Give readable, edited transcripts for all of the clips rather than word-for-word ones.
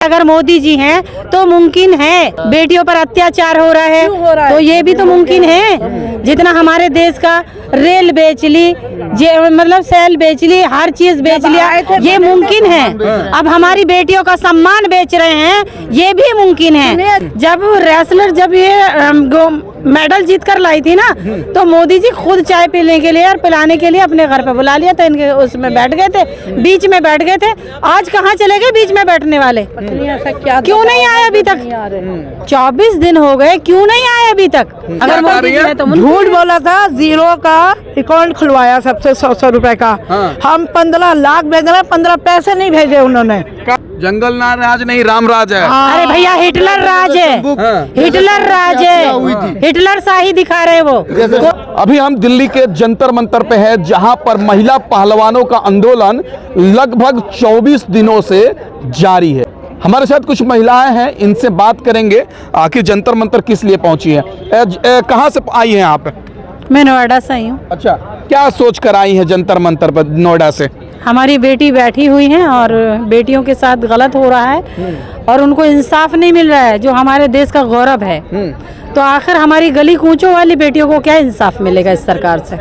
अगर मोदी जी हैं तो मुमकिन है। बेटियों पर अत्याचार हो रहा है तो ये भी तो मुमकिन है। जितना हमारे देश का रेल बेच ली, मतलब सेल बेच ली, हर चीज बेच लिया, ये मुमकिन है। अब हमारी बेटियों का सम्मान बेच रहे हैं, ये भी मुमकिन है। जब रेसलर जब ये मेडल जीत कर लाई थी ना, तो मोदी जी खुद चाय पीने के लिए और पिलाने के लिए अपने घर पे बुला लिया था। इनके उसमें बैठ गए थे, बीच में बैठ गए थे। आज कहाँ चले गए बीच में बैठने वाले? क्यों नहीं आए अभी तक? 24 दिन हो गए, क्यों नहीं आए अभी तक? अगर मोदी जी तो झूठ बोला था, जीरो का अकाउंट खुलवाया सबसे 100 रुपए का। हम 15 लाख भेज रहे, 15 पैसे नहीं भेजे उन्होंने। जंगल राज नहीं, राम राज है। अरे भैया हिटलर राज है, हिटलर राज है, हिटलर शाही दिखा रहे वो। अभी हम दिल्ली के जंतर मंतर पे है, जहां पर महिला पहलवानों का आंदोलन लगभग 24 दिनों से जारी है। हमारे साथ कुछ महिलाएं हैं, इनसे बात करेंगे आखिर जंतर मंतर किस लिए पहुंची है। कहां से आई हैं आप? मैं नोएडा से आई हूँ। अच्छा, क्या सोच कर आई हैं जंतर मंतर पर नोएडा से? हमारी बेटी बैठी हुई है और बेटियों के साथ गलत हो रहा है और उनको इंसाफ नहीं मिल रहा है, जो हमारे देश का गौरव है। तो आखिर हमारी गली कूचों वाली बेटियों को क्या इंसाफ मिलेगा इस सरकार से?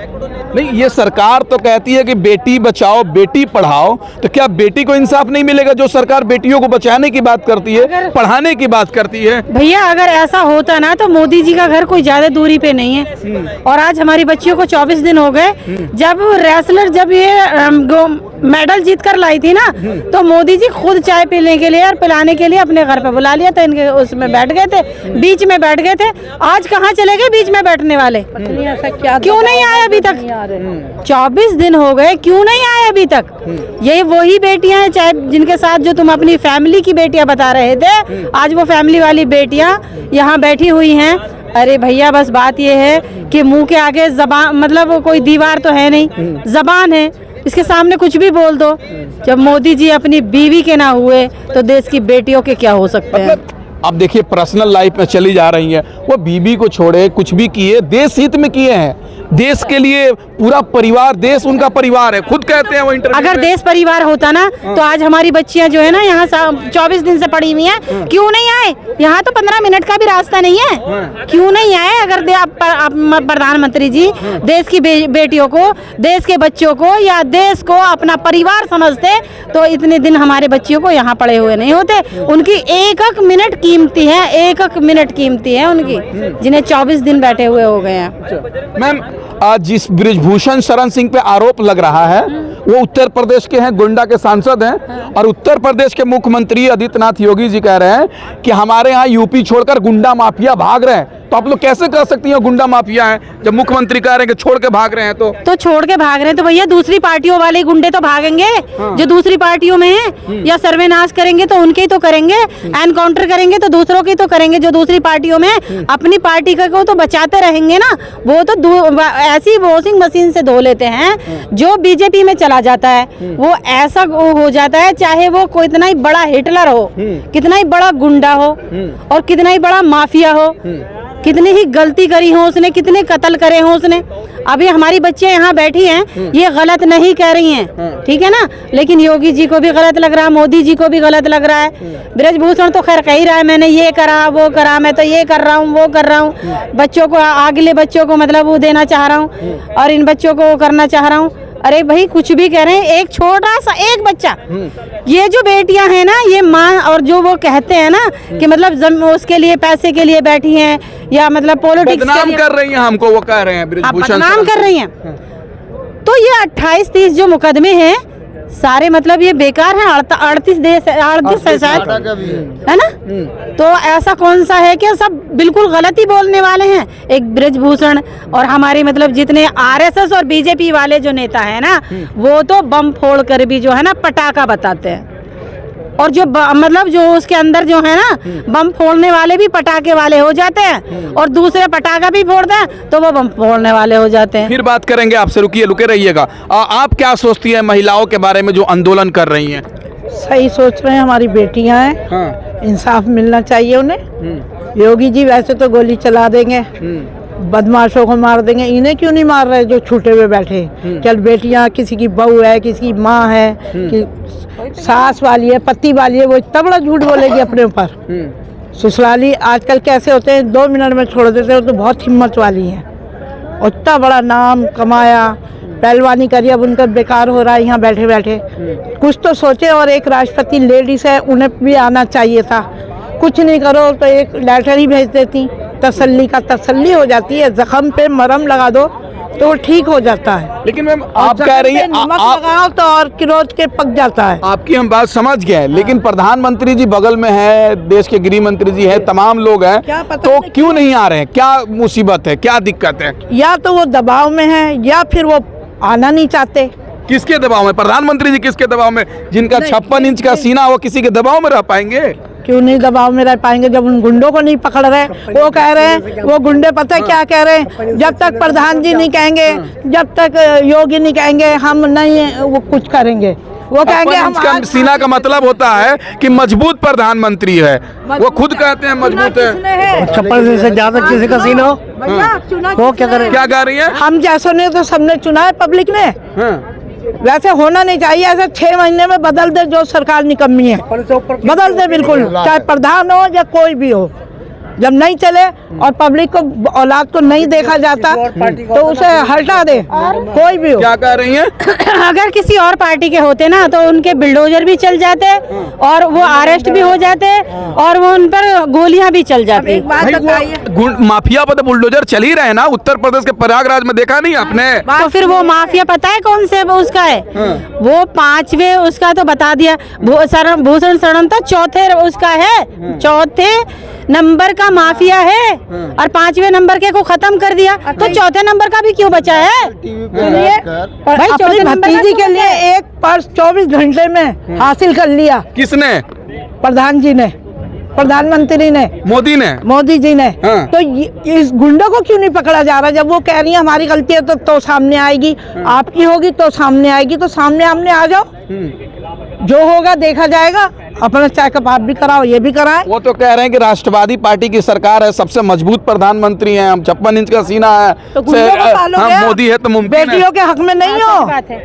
नहीं, ये सरकार तो कहती है कि बेटी बचाओ बेटी पढ़ाओ, तो क्या बेटी को इंसाफ नहीं मिलेगा? जो सरकार बेटियों को बचाने की बात करती है, पढ़ाने की बात करती है। भैया अगर ऐसा होता ना तो मोदी जी का घर कोई ज्यादा दूरी पे नहीं है। और आज हमारी बच्चियों को 24 दिन हो गए। जब रेसलर जब ये मेडल जीत कर लाई थी ना, तो मोदी जी खुद चाय पीने के लिए और पिलाने के लिए अपने घर पे बुला लिया था। इनके उसमें बैठ गए थे, बीच में बैठ गए थे। आज कहाँ चले गए बीच में बैठने वाले? क्यों नहीं आए अभी तक? 24 दिन हो गए, क्यों नहीं आए अभी तक? यही वही बेटियां हैं, चाहे जिनके साथ जो तुम अपनी फैमिली की बेटियां बता रहे थे, आज वो फैमिली वाली बेटियां यहाँ बैठी हुई हैं। अरे भैया बस बात ये है कि मुंह के आगे जबान, मतलब कोई दीवार तो है नहीं, जबान है, इसके सामने कुछ भी बोल दो। जब मोदी जी अपनी बीवी के ना हुए तो देश की बेटियों के क्या हो सकते हैं? अब देखिए, पर्सनल लाइफ में चली जा रही है, वो बीबी को छोड़े कुछ भी किए, देश हित में किए हैं। देश के लिए पूरा परिवार, देश उनका परिवार है, खुद कहते हैं वो इंटरव्यू में। अगर देश परिवार होता ना तो आज हमारी बच्चियां जो है ना यहाँ 24 दिन से पड़ी हुई हैं, क्यों नहीं आए? यहाँ तो 15 मिनट का भी रास्ता नहीं है, क्यों नहीं आए? अगर प्रधानमंत्री जी देश की बेटियों को, देश के बच्चों को या देश को अपना परिवार समझते तो इतने दिन हमारे बच्चियों को यहाँ पड़े हुए नहीं होते। उनकी एक एक मिनट कीमती है, एक एक मिनट कीमती है उनकी, जिन्हें 24 दिन बैठे हुए हो गए हैं। मैम, आज जिस बृजभूषण शरण सिंह पे आरोप लग रहा है, वो उत्तर प्रदेश के हैं, गोंडा के सांसद हैं, और उत्तर प्रदेश के मुख्यमंत्री आदित्यनाथ योगी जी कह रहे हैं कि हमारे यहाँ यूपी छोड़कर गुंडा माफिया भाग रहे हैं। तो आप लोग कैसे कह सकती हैं गुंडा माफिया हैं, जब मुख्यमंत्री कह रहे हैं कि छोड़ के भाग रहे हैं? तो छोड़ के भाग रहे हैं तो भैया दूसरी पार्टियों वाले गुंडे तो भागेंगे, जो दूसरी पार्टियों में हैं, या सर्वनाश करेंगे तो उनके ही तो करेंगे, एनकाउंटर करेंगे तो दूसरों की तो करेंगे। जो दूसरी पार्टियों में, अपनी पार्टी को तो बचाते रहेंगे ना। वो तो ऐसी वॉशिंग मशीन से धो लेते हैं। जो बीजेपी में चला जाता है वो ऐसा हो जाता है, चाहे वो कोई इतना ही बड़ा हिटलर हो, कितना ही बड़ा गुंडा हो और कितना ही बड़ा माफिया हो, कितनी ही गलती करी हो उसने, कितने कत्ल करे हो उसने। अभी हमारी बच्चियां यहाँ बैठी हैं, ये गलत नहीं कह रही हैं, ठीक है ना, लेकिन योगी जी को भी गलत लग रहा है, मोदी जी को भी गलत लग रहा है। बृजभूषण तो खैर कह ही रहा है, मैंने ये करा वो करा, मैं तो ये कर रहा हूँ वो कर रहा हूँ, बच्चों को, अगले बच्चों को मतलब वो देना चाह रहा हूँ और इन बच्चों को करना चाह रहा हूँ। अरे भाई कुछ भी कह रहे हैं, एक छोटा सा एक बच्चा, ये जो बेटियां हैं ना, ये माँ, और जो वो कहते हैं ना कि मतलब उसके लिए पैसे के लिए बैठी हैं या मतलब पॉलिटिक्स बदनाम कर रही हैं हमको, वो कह रहे हैं बदनाम कर रही हैं। तो ये 28-30 जो मुकदमे हैं सारे मतलब ये बेकार हैं। 38 है शायद, है ना? तो ऐसा कौन सा है कि सब बिल्कुल गलत ही बोलने वाले हैं। एक बृजभूषण और हमारे मतलब जितने आरएसएस और बीजेपी वाले जो नेता है ना, वो तो बम फोड़ कर भी जो है ना पटाखा बताते हैं, और जो मतलब जो उसके अंदर जो है ना बम फोड़ने वाले भी पटाखे वाले हो जाते हैं और दूसरे पटाखा भी फोड़ते हैं तो वो बम फोड़ने वाले हो जाते हैं। फिर बात करेंगे आपसे, रुके रहिएगा। आप क्या सोचती हैं महिलाओं के बारे में जो आंदोलन कर रही हैं? सही सोच रहे हैं, हमारी बेटियां हैं, इंसाफ मिलना चाहिए उन्हें। योगी जी वैसे तो गोली चला देंगे, बदमाशों को मार देंगे, इन्हें क्यों नहीं मार रहे जो छूटे हुए बैठे। चल बेटियां, किसी की बहू है, किसी की माँ है, कि सास वाली है, पति वाली है, वो इतना बड़ा झूठ बोलेगी अपने ऊपर। ससुराली आजकल कैसे होते हैं, 2 मिनट में छोड़ देते हैं, तो बहुत हिम्मत वाली है। उतना बड़ा नाम कमाया, पहलवानी करी, अब उनका बेकार हो रहा है यहाँ बैठे बैठे। कुछ तो सोचे। और एक राष्ट्रपति लेडीज है, उन्हें भी आना चाहिए था। कुछ नहीं करो तो एक लेटर ही भेज देती, तसल्ली का तसल्ली हो जाती है। जख्म पे मरहम लगा दो तो वो ठीक हो जाता है। लेकिन मैम आप कह रही हैं नमक लगाओ तो और किरोच के पक जाता है। आपकी हम बात समझ गए, लेकिन प्रधानमंत्री जी बगल में है, देश के गृह मंत्री जी है, तमाम लोग हैं, क्या पता तो नहीं क्यों नहीं आ रहे हैं? क्या मुसीबत है, क्या दिक्कत है? या तो वो दबाव में है या फिर वो आना नहीं चाहते। किसके दबाव में? प्रधानमंत्री जी किसके दबाव में? जिनका 56 इंच का सीना, वो किसी के दबाव में रह पाएंगे? क्यों नहीं दबाव में रह पाएंगे जब उन गुंडों को नहीं पकड़ रहे। वो कह रहे हैं, वो गुंडे पता है क्या कह रहे हैं, जब तक प्रधान जी नहीं कहेंगे, जब तक योगी नहीं कहेंगे, हम नहीं वो कुछ करेंगे। वो कहेंगे 56 हम इंच का सीना का मतलब होता है कि मजबूत प्रधानमंत्री है। वो खुद कहते हैं मजबूत है। 56 से ज्यादा किसी का सीना हो, वो क्या करे? क्या कह रही है? हम जैसों ने तो सबने चुना है, पब्लिक ने। वैसे होना नहीं चाहिए। ऐसे 6 महीने में बदल दे जो सरकार निकम्मी है, बदल दे बिल्कुल, चाहे प्रधान हो या कोई भी हो। जब नहीं चले और पब्लिक को, औलाद को नहीं देखा जाता तो उसे हटा दे, कोई भी हो। क्या कह रही हैं? अगर किसी और पार्टी के होते ना तो उनके बिल्डोजर भी चल जाते और वो अरेस्ट भी हो जाते और वो उन पर गोलियां भी चल जाती। एक बात बताइए, माफिया पर तो बुलडोजर चल ही रहे हैं ना। उत्तर प्रदेश के प्रयागराज में देखा नहीं आपने? तो फिर वो माफिया पता है कौन से उसका है? वो 5वें उसका तो बता दिया, भूषण शरण तो चौथे उसका है, चौथे नंबर का माफिया है और 5वें नंबर के को खत्म कर दिया, तो चौथे नंबर का भी क्यों बचा है? सुनिए, भाई अपनी चौथे नंबर का भतीजी क्यों के बचा लिए है? एक पर्स 24 घंटे में हासिल कर लिया। किसने? प्रधान जी ने, प्रधानमंत्री ने, मोदी जी ने। हाँ। तो इस गुंडों को क्यों नहीं पकड़ा जा रहा? जब वो कह रही है हमारी गलती है तो सामने आएगी, आपकी होगी तो सामने आएगी, तो सामने आमने आ जाओ, जो होगा देखा जाएगा। अपना चेकअप आप भी कराओ, ये भी कराएं। वो तो कह रहे हैं कि राष्ट्रवादी पार्टी की सरकार है, सबसे मजबूत प्रधानमंत्री हैं, हम 56 इंच का सीना है, तो गुंडों को पालोगे आप? मोदी है तो मुमकिन है। बेटियों के हक में नहीं हो। बात है।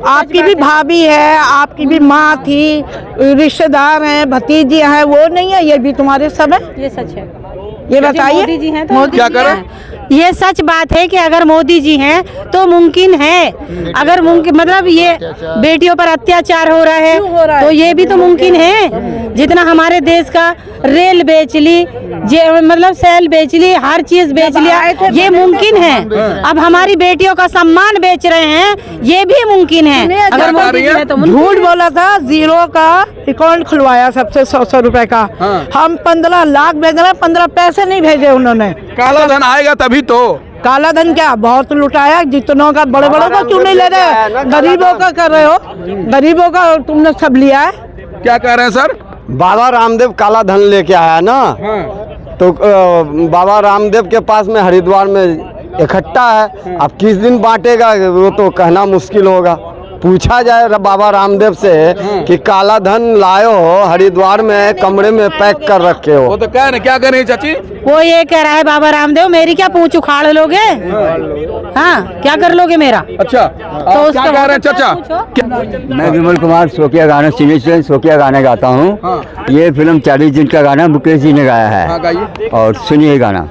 आपकी भी भाभी है, आपकी भी माँ थी, रिश्तेदार हैं, भतीजी हैं, वो नहीं है, ये भी तुम्हारे सब है। ये सच है। ये बताइए, मोदी जी हैं तो मोदी क्या जी करें? हैं। ये सच बात है कि अगर मोदी जी हैं तो मुमकिन है। अगर मुमकिन मतलब ये बेटियों पर अत्याचार हो रहा है क्यों हो रहा है? तो ये भी तो मुमकिन है। जितना हमारे देश का रेल बेच ली, मतलब सेल बेच ली, हर चीज बेच लिया, ये मुमकिन है। अब हमारी बेटियों का सम्मान बेच रहे हैं, ये भी मुमकिन है। अगर मोदी जी है तो झूठ बोला था, 0 का अकाउंट खुलवाया सबसे 100 रुपए का। हम 15 लाख भेज रहे हैं, 15 पैसे नहीं भेजे उन्होंने। काला धन आएगा तभी तो। काला धन क्या बहुत लुटाया, जितनों का, बड़े बड़ों का क्यों नहीं ले रहे? गरीबों का कर रहे हो, गरीबों का तुमने सब लिया है। क्या कह रहे हैं सर? बाबा रामदेव काला धन लेके आया ना, तो बाबा रामदेव के पास में हरिद्वार में इकट्ठा है। अब किस दिन बांटेगा वो तो कहना मुश्किल होगा। पूछा जाए बाबा रामदेव से कि काला धन लाए हो, हरिद्वार में कमरे में पैक कर रखे हो। वो तो कह रहे, क्या कह रही है चाची? वो ये कह रहा है बाबा रामदेव, मेरी क्या पूंछ उखाड़ लोगे? हाँ, क्या कर लोगे मेरा? अच्छा, तो क्या कह रहे हैं चाचा? मैं विमल कुमार सोकिया गाना सीनियर से सोकिया गाने गाता हूँ। ये फिल्म 40 दिन का गाना मुकेश जी ने गाया है। गाइए। और सुनिए गाना।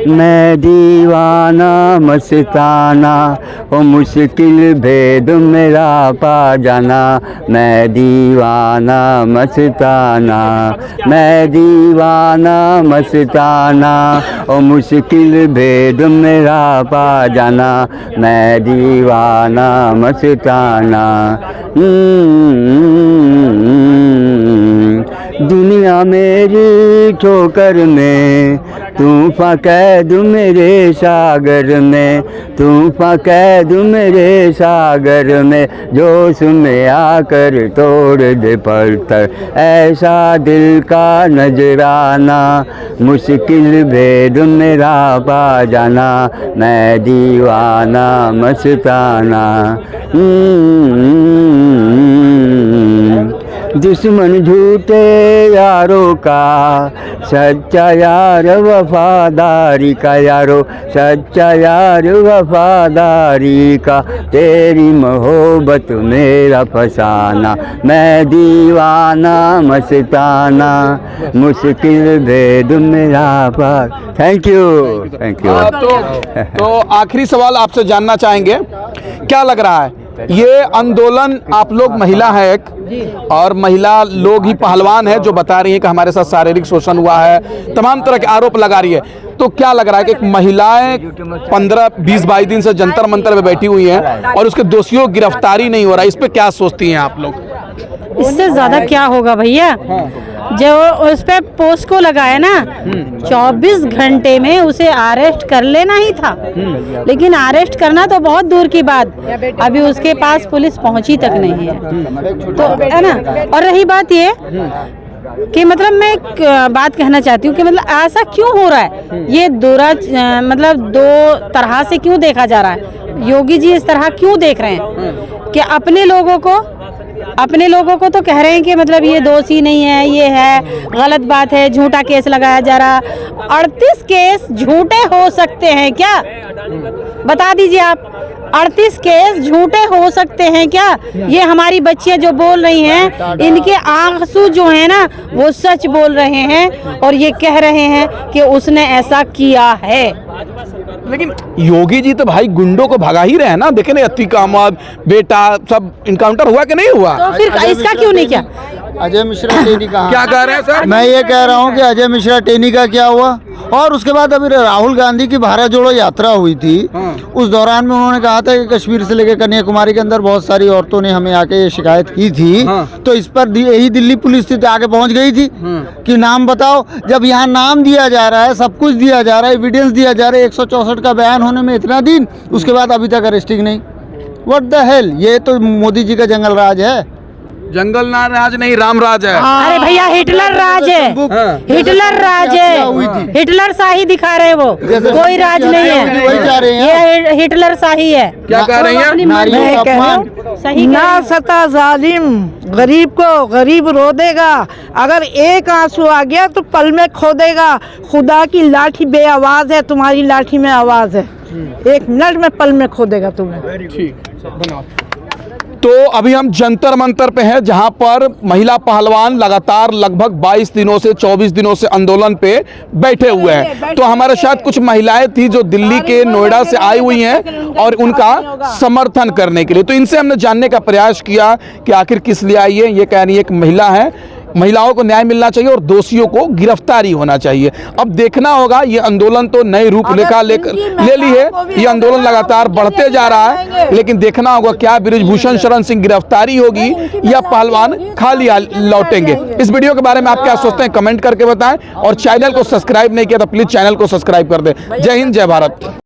मैं दीवाना मस्ताना, ओ मुश्किल भेद मेरा पा जाना। मैं दीवाना मस्ताना, मैं दीवाना मस्ताना, ओ मुश्किल भेद मेरा पा जाना। मैं दीवाना मस्ताना। दुनिया मेरी ठोकर में, तूफान कैद मेरे सागर में, तूफान कैद मेरे सागर में, जोश में आकर तोड़ दे पत्थर, ऐसा दिल का नजराना। मुश्किल भेद मेरा पा जाना। मैं दीवाना मस्ताना। दुश्मन झूठे यारों का, सच्चा यार वफादारी का यारो, सच्चा यार वफादारी का, तेरी मोहब्बत मेरा फसाना, मैं दीवाना मस्ताना, मुश्किल भेद मेरा पार। Thank you, thank you. तो आखिरी सवाल आपसे जानना चाहेंगे, क्या लग रहा है ये आंदोलन, आप लोग महिला है एक, और महिला लोग ही पहलवान है जो बता रही है कि हमारे साथ शारीरिक शोषण हुआ है, तमाम तरह के आरोप लगा रही है, तो क्या लग रहा है कि एक महिलाएं 15-20-22 दिन से जंतर मंतर में बैठी हुई हैं और उसके दोषियों की गिरफ्तारी नहीं हो रहा है, इस पे क्या सोचती हैं आप लोग? इससे ज्यादा क्या होगा भैया, जो उस पे पोस्को लगाया ना, 24 घंटे में उसे अरेस्ट कर लेना ही था, लेकिन अरेस्ट करना तो बहुत दूर की बात, अभी उसके पास पुलिस पहुंची तक नहीं है, तो है ना। और रही बात ये कि मतलब मैं एक बात कहना चाहती हूँ कि मतलब ऐसा क्यों हो रहा है, ये मतलब दो तरह से क्यों देखा जा रहा है, योगी जी इस तरह क्यों देख रहे हैं कि अपने लोगों को तो कह रहे हैं कि मतलब ये दोषी नहीं है, ये है, गलत बात है, झूठा केस लगाया जा रहा। 38 केस झूठे हो सकते हैं क्या, बता दीजिए आप, 38 केस झूठे हो सकते हैं क्या? ये हमारी बच्चियां जो बोल रही हैं, इनके आंसू जो है ना वो सच बोल रहे हैं और ये कह रहे हैं कि उसने ऐसा किया है। लेकिन योगी जी तो भाई गुंडों को भगा ही रहे हैं ना, देखे ना, अतीक अहमद बेटा सब इनकाउंटर हुआ कि नहीं हुआ? तो फिर इसका क्यों नहीं किया? अजय मिश्रा टेनी का क्या कह रहे हैं सर? मैं ये कह रहा हूँ कि अजय मिश्रा टेनी का क्या हुआ, और उसके बाद अभी राहुल गांधी की भारत जोड़ो यात्रा हुई थी, उस दौरान में उन्होंने कहा था कि कश्मीर से लेकर कन्याकुमारी के अंदर बहुत सारी औरतों ने हमें आके ये शिकायत की थी, तो इस पर यही दिल्ली पुलिस थी आगे पहुंच गई थी कि नाम बताओ। जब यहाँ नाम दिया जा रहा है, सब कुछ दिया जा रहा है, एविडेंस दिया जा रहा है, 164 का बयान होने में इतना दिन, उसके बाद अभी तक अरेस्टिंग नहीं। व्हाट द हेल, ये तो मोदी जी का जंगल राज है। जंगल ना राज नहीं, राम राज है। अरे भैया हिटलर राज है, हिटलर राज है, हिटलर शाही दिखा रहे वो, कोई राज नहीं है, ये हिटलर शाही है। क्या कह रही हैं? मैं कह रहा हूँ, ना सता जालिम गरीब को, गरीब रो देगा, अगर एक आंसू आ गया तो पल में खो देगा। खुदा की लाठी बे आवाज है, तुम्हारी लाठी में आवाज है, 1 मिनट में पल में खो देगा तुम्हें। ठीक, तो अभी हम जंतर मंतर पे हैं, जहां पर महिला पहलवान लगातार लगभग 22 दिनों से 24 दिनों से आंदोलन पे बैठे हुए हैं। तो हमारे साथ कुछ महिलाएं थी जो दिल्ली के नोएडा से आई हुई हैं और उनका समर्थन करने के लिए, तो इनसे हमने जानने का प्रयास किया कि आखिर किस लिए आई है। ये कह रही है एक महिला है, महिलाओं को न्याय मिलना चाहिए और दोषियों को गिरफ्तारी होना चाहिए। अब देखना होगा, ये आंदोलन तो नई रूपरेखा ले ली है, ये आंदोलन लगातार बढ़ते जा रहा है, लेकिन देखना होगा क्या बृजभूषण शरण सिंह गिरफ्तारी होगी या पहलवान खाली लौटेंगे। इस वीडियो के बारे में आप क्या सोचते हैं, कमेंट करके बताएं, और चैनल को सब्सक्राइब नहीं किया तो प्लीज चैनल को सब्सक्राइब कर दें। जय हिंद, जय भारत।